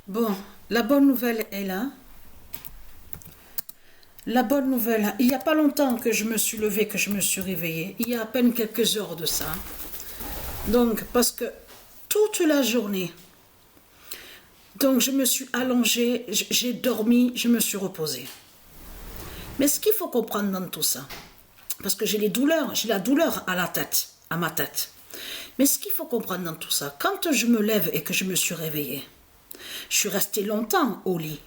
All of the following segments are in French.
Bon, la bonne nouvelle est là. La bonne nouvelle, il n'y a pas longtemps que je me suis levée, que je me suis réveillée. Il y a à peine quelques heures de ça. Donc, parce que toute la journée, donc je me suis allongée, j'ai dormi, je me suis reposée. Mais ce qu'il faut comprendre dans tout ça, parce que j'ai la douleur à la tête, à ma tête. Mais ce qu'il faut comprendre dans tout ça, quand je me lève et que je me suis réveillée, je suis restée longtemps au lit.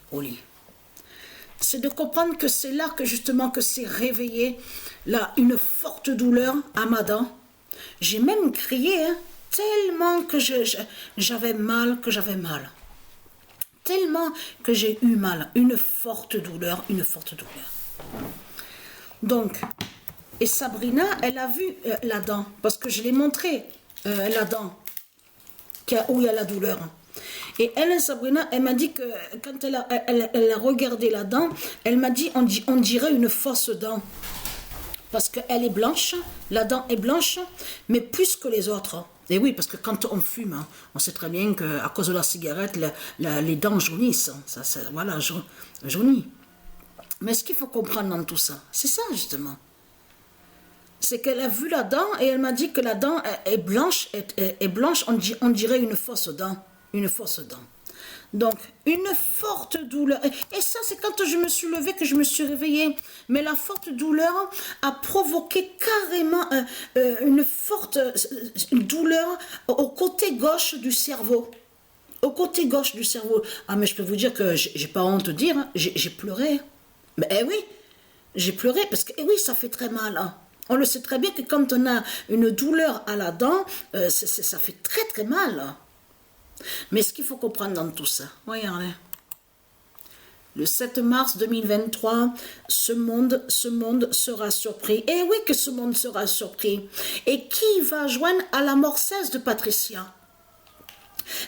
C'est de comprendre que c'est là que justement que c'est réveillé là, une forte douleur à ma dent. J'ai même crié, hein, tellement que j'avais mal, tellement que j'ai eu mal, une forte douleur. Donc, et Sabrina, elle a vu la dent, parce que je l'ai montré, la dent, où il y a la douleur. Et elle, Sabrina, elle m'a dit que quand elle a regardé la dent, elle m'a dit, on dirait une fausse dent. Parce qu'elle est blanche, la dent est blanche, mais plus que les autres. Et oui, parce que quand on fume, hein, on sait très bien qu'à cause de la cigarette, les dents jaunissent. Voilà, jaunit. Mais ce qu'il faut comprendre dans tout ça, c'est ça justement. C'est qu'elle a vu la dent et elle m'a dit que la dent est blanche, on dirait une fausse dent. Une fausse dent. Donc, une forte douleur. Et ça, c'est quand je me suis levée que je me suis réveillée. Mais la forte douleur a provoqué carrément une forte douleur au côté gauche du cerveau. Au côté gauche du cerveau. Ah, mais je peux vous dire que j'ai pas honte de dire, hein, j'ai pleuré. Mais oui, j'ai pleuré parce que oui, ça fait très mal. Hein. On le sait très bien que quand on a une douleur à la dent, ça fait très très mal. Hein. Mais ce qu'il faut comprendre dans tout ça, regardez. Le 7 mars 2023, ce monde sera surpris. Et oui que ce monde sera surpris. Et qui va joindre à la mort cesse de Patricia?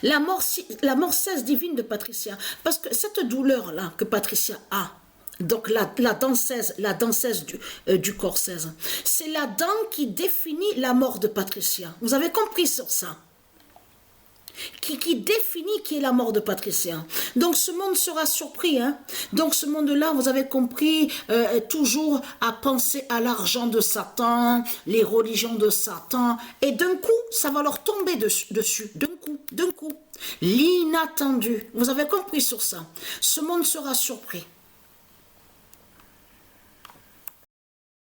La mort cesse divine de Patricia. Parce que cette douleur-là que Patricia a, donc la danseuse du corps 16, c'est la dent qui définit la mort de Patricia. Vous avez compris sur ça? Qui définit qui est la mort de Patricia. Donc ce monde sera surpris. Hein? Donc ce monde-là, vous avez compris, toujours à penser à l'argent de Satan, les religions de Satan. Et d'un coup, ça va leur tomber dessus. D'un coup. L'inattendu. Vous avez compris sur ça. Ce monde sera surpris.